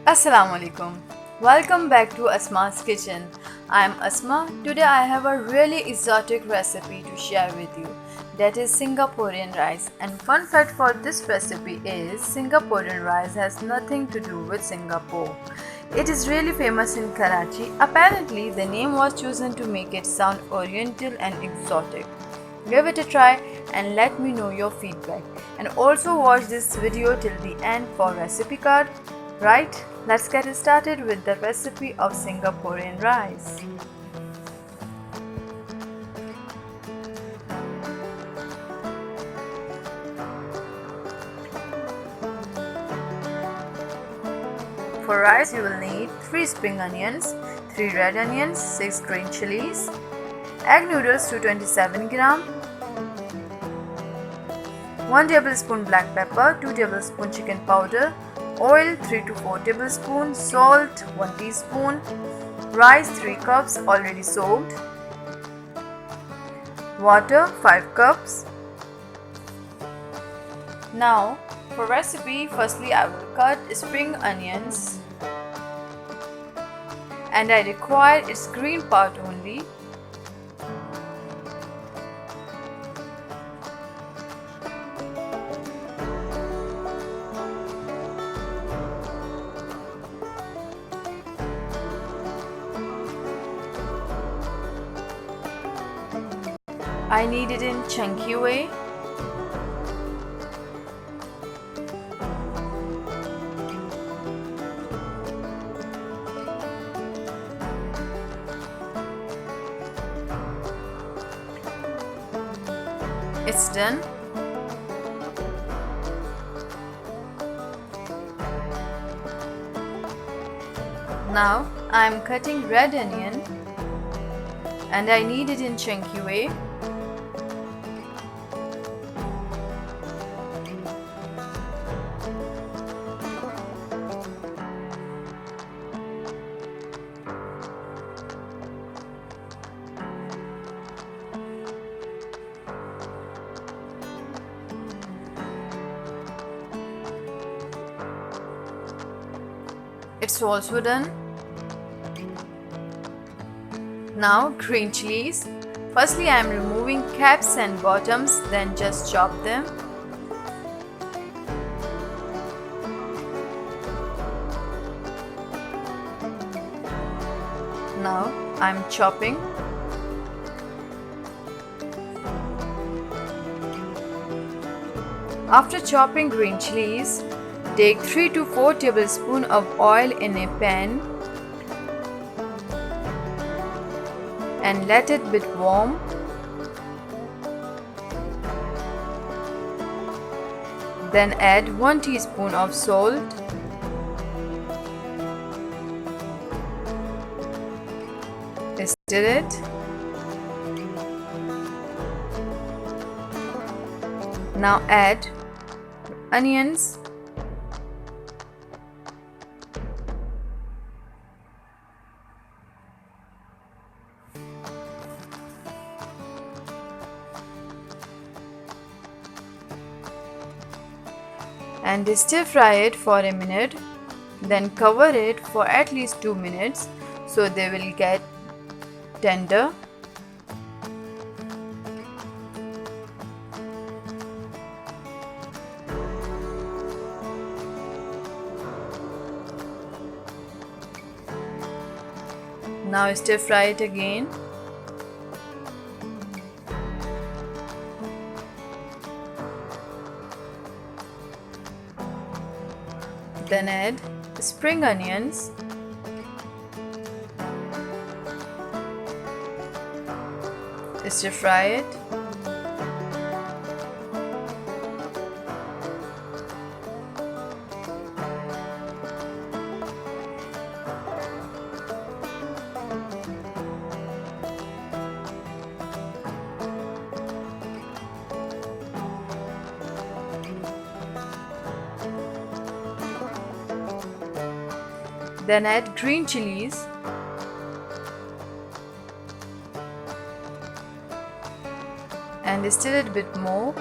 Assalamu alaikum. Welcome back to Asma's kitchen. I am Asma. Today I have a really exotic recipe to share with you, that is Singaporean rice. And fun fact for this recipe is Singaporean rice has nothing to do with Singapore. It is really famous in Karachi. Apparently the name was chosen to make it sound oriental and exotic. Give it a try and let me know your feedback. And also watch this video till the end for recipe card. Right, let's get started with the recipe of Singaporean rice. For rice you will need 3 spring onions, 3 red onions, 6 green chilies, egg noodles 227 gram, 1 tablespoon black pepper, 2 tablespoon chicken powder, oil 3 to 4 tablespoons, salt 1 teaspoon, rice 3 cups already soaked, water 5 cups. Now for recipe, firstly I will cut spring onions and I require its green part only. I need it in chunky way. It's done. Now I am cutting red onion and I need it in chunky way. It's also done. Now green chilies. Firstly I am removing caps and bottoms, then just chop them. Now I am chopping. After chopping green chilies, take 3 to 4 tablespoons of oil in a pan and let it bit warm. Then add 1 teaspoon of salt, stir it. Now add onions, and stir fry it for a minute, then cover it for at least 2 minutes so they will get tender. Now stir fry it again. Then add spring onions, stir fry it. Then add green chilies and stir it a bit more.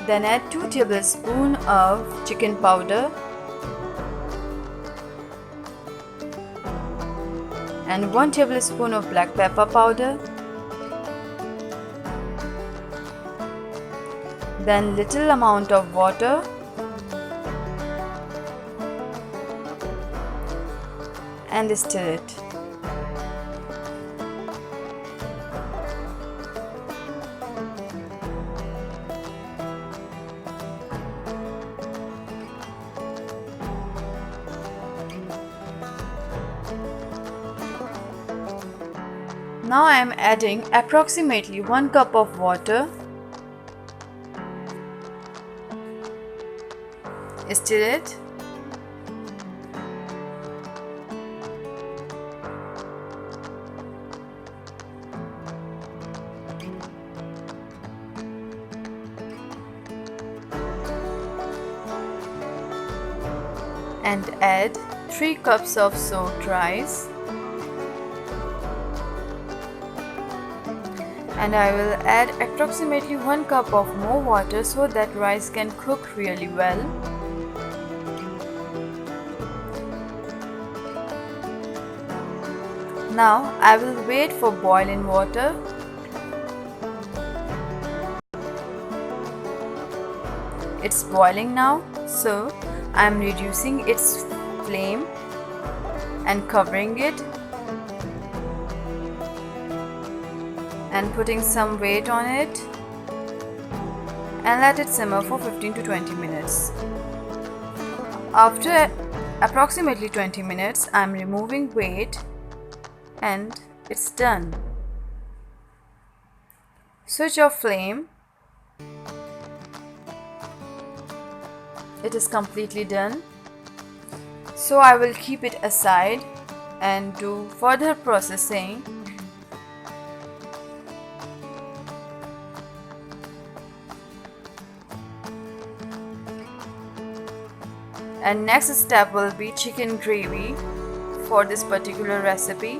Then add 2 tablespoons of chicken powder and 1 tablespoon of black pepper powder. Then little amount of water and stir it. Now I am adding approximately 1 cup of water. Stir it. And add 3 cups of soaked rice. And I will add approximately 1 cup of more water so that rice can cook really well. Now I will wait for boiling water. It's boiling now, so I am reducing its flame and covering it and putting some weight on it and let it simmer for 15 to 20 minutes. After approximately 20 minutes, I am removing weight and it's done. Switch off flame. It is completely done. So I will keep it aside and do further processing. And next step will be chicken gravy for this particular recipe.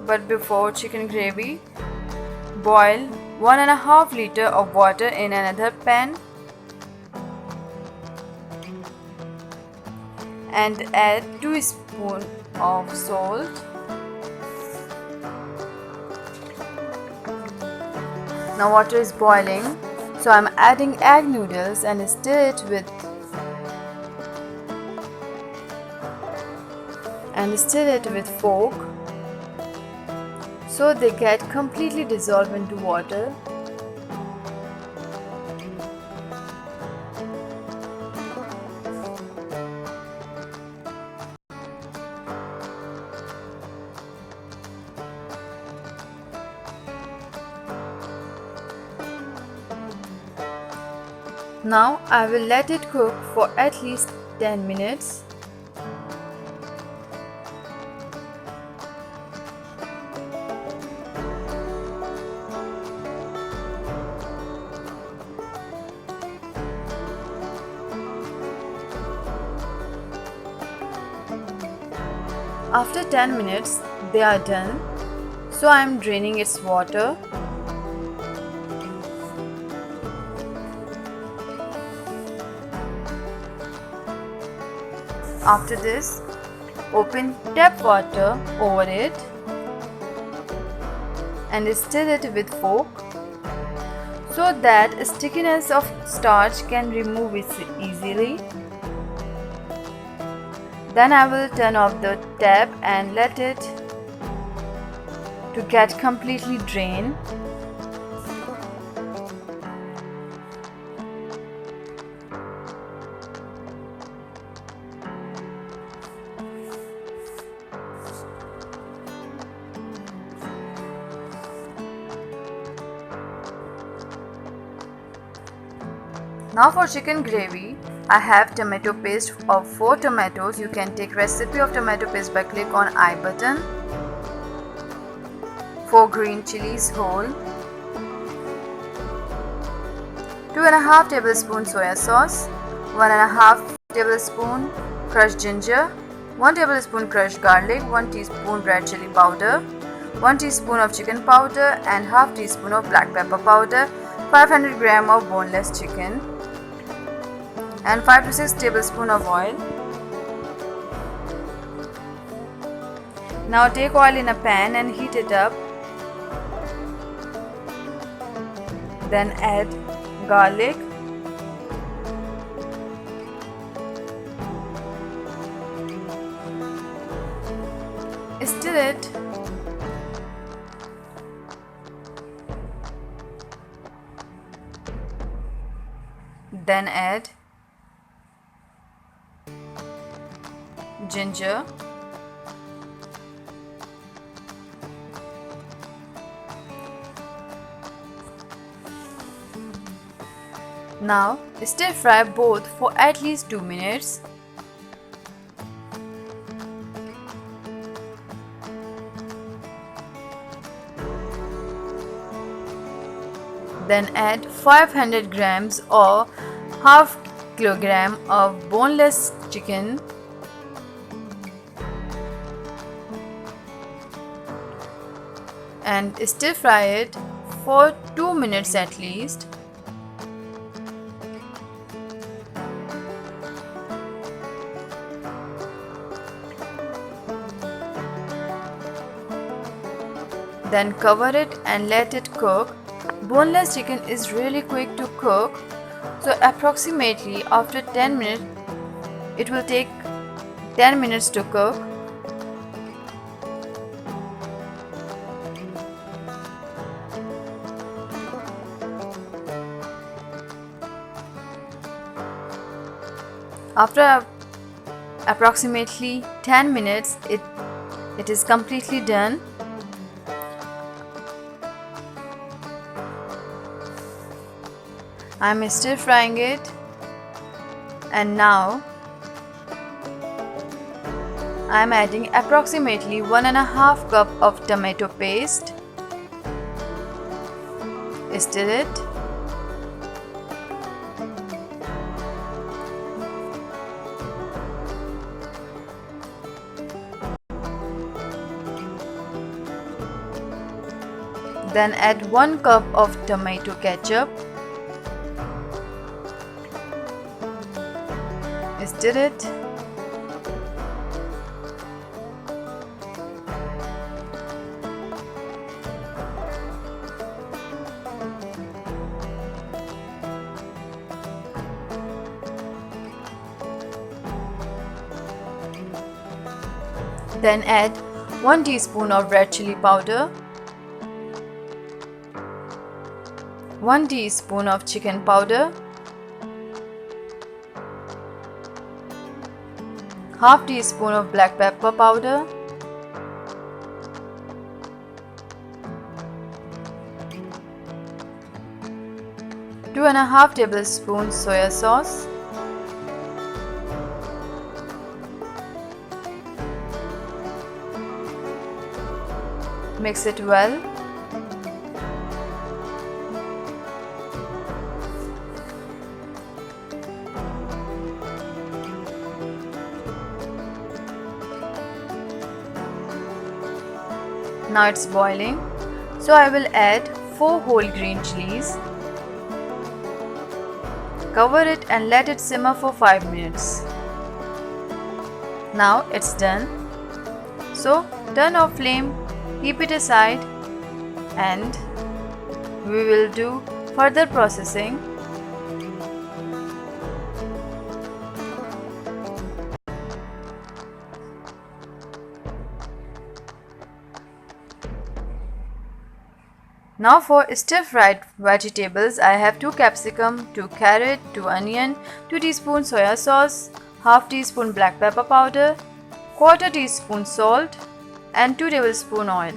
But before chicken gravy, boil 1.5 liters of water in another pan and add 2 spoons of salt. Now water is boiling, so I am adding egg noodles and stir it with fork so they get completely dissolved into water. Now I will let it cook for at least 10 minutes. After 10 minutes, they are done, so I am draining its water. After this, open tap water over it and stir it with fork so that stickiness of starch can remove it easily. Then I will turn off the tap and let it to get completely drained. Now for chicken gravy, I have tomato paste of 4 tomatoes. You can take recipe of tomato paste by click on I button. 4 green chilies whole. 2.5 tablespoons soya sauce. 1.5 tablespoon crushed ginger. 1 tablespoon crushed garlic. 1 teaspoon red chili powder. 1 teaspoon of chicken powder and half teaspoon of black pepper powder, 500 gram of boneless chicken and 5 to 6 tablespoons of oil. Now take oil in a pan and heat it up. Then add garlic, stir it, then add ginger, now stir fry both for at least 2 minutes. Then add 500 grams or half kilogram of boneless chicken and stir fry it for 2 minutes at least. Then cover it and let it cook. Boneless chicken is really quick to cook, so approximately after 10 minutes, it will take 10 minutes to cook. After approximately 10 minutes, it is completely done. I am stir frying it, and now I am adding approximately 1.5 cup of tomato paste. Stir it. Then add 1 cup of tomato ketchup. Stir it. Then add 1 teaspoon of red chili powder, 1 teaspoon of chicken powder, half teaspoon of black pepper powder, two and a half tablespoons soya sauce, mix it well. Now it's boiling, so I will add 4 whole green chilies. Cover it and let it simmer for 5 minutes. Now it's done. So turn off flame, keep it aside, and we will do further processing. Now for stir-fried vegetables, I have 2 capsicum, 2 carrot, 2 onion, 2 teaspoons soya sauce, half teaspoon black pepper powder, quarter teaspoon salt and 2 tablespoon oil.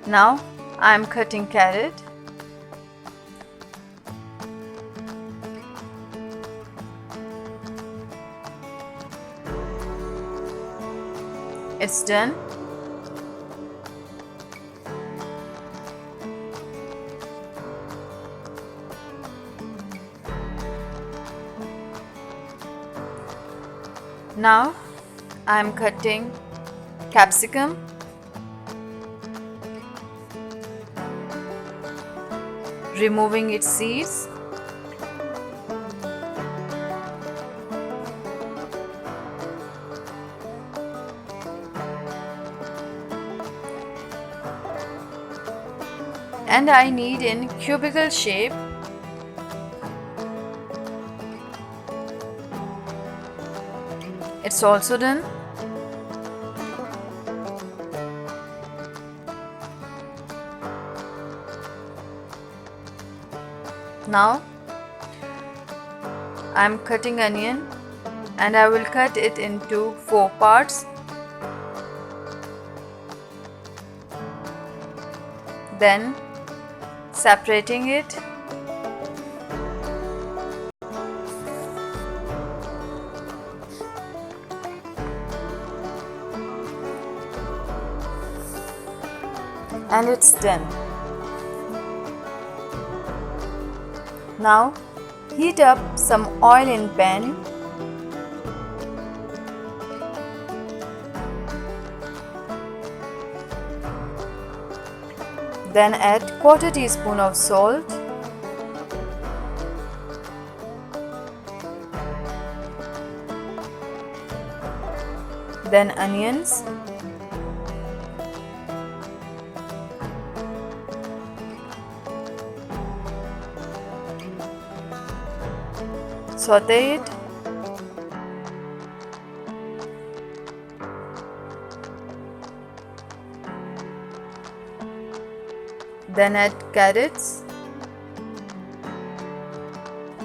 Now I am cutting carrot. It's done. Now I am cutting capsicum. removing its seeds. And I need in cubical shape. It's also done. Now I'm cutting onion and I will cut it into 4 parts. Then separating it. And it's done. Now heat up some oil in pan. Then add 1/4 teaspoon of salt. Then onions. Saute it. Then add carrots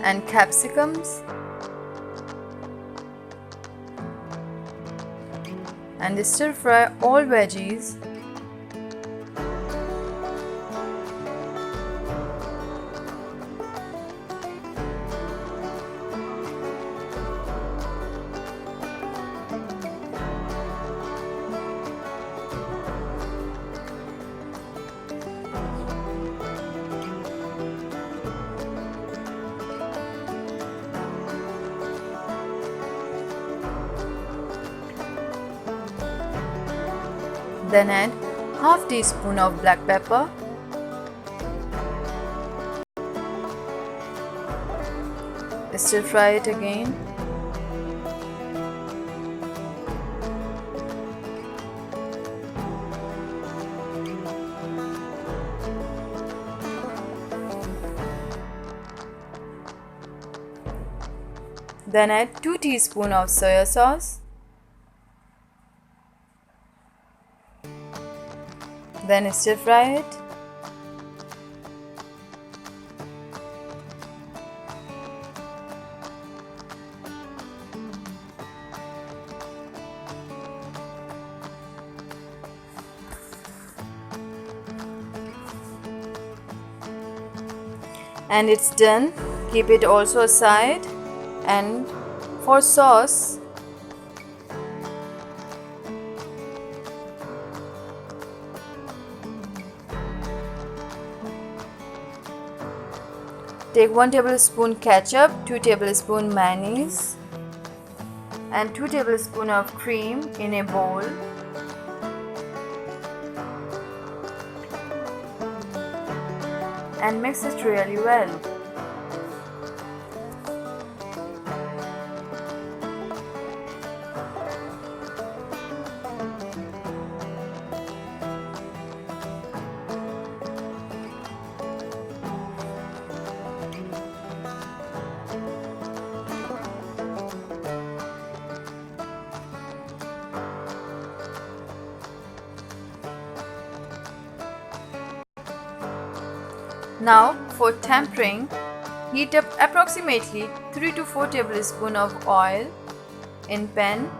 and capsicums and stir fry all veggies. Then add half teaspoon of black pepper, stir fry it again. Then add 2 teaspoons of soya sauce. Then stir fry it. And it's done. Keep it also aside. And for sauce, take 1 tablespoon ketchup, 2 tablespoon mayonnaise and 2 tablespoon of cream in a bowl. And mix it really well. Now for tempering, heat up approximately 3 to 4 tablespoons of oil in pan.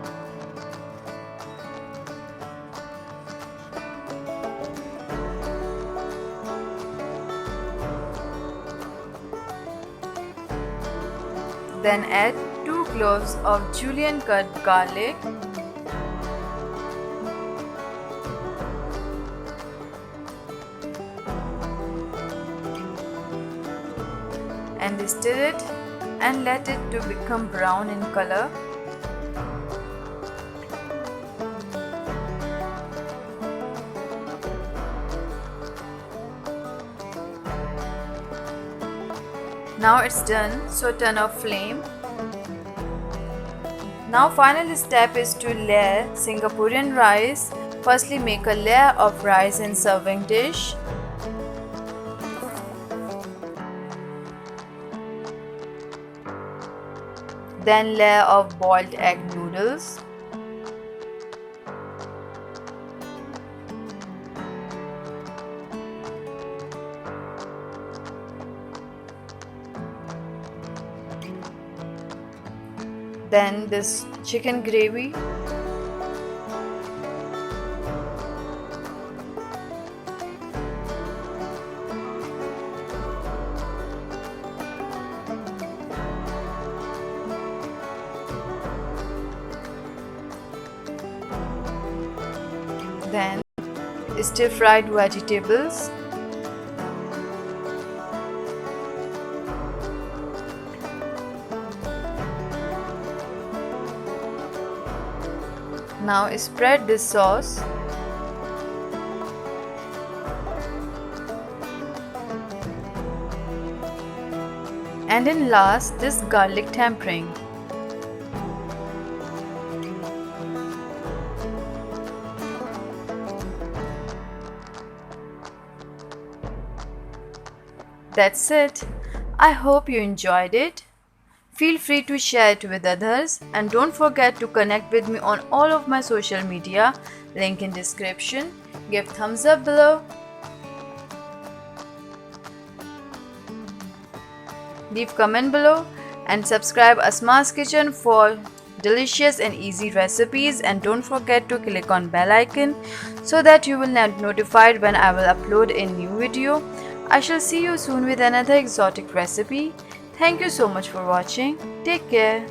Then add 2 cloves of julienne cut garlic. And stir it and let it to become brown in color. Now it's done, so turn off flame. Now final step is to layer Singaporean rice. Firstly make a layer of rice in serving dish. Then layer of boiled egg noodles. Then this chicken gravy. Then stir-fried vegetables. Now spread this sauce. And in last, this garlic tempering. That's it. I hope you enjoyed it. Feel free to share it with others and don't forget to connect with me on all of my social media, link in description. Give thumbs up below. Leave comment below and subscribe Asma's Kitchen for delicious and easy recipes, and don't forget to click on bell icon so that you will get notified when I will upload a new video. I shall see you soon with another exotic recipe. Thank you so much for watching. Take care.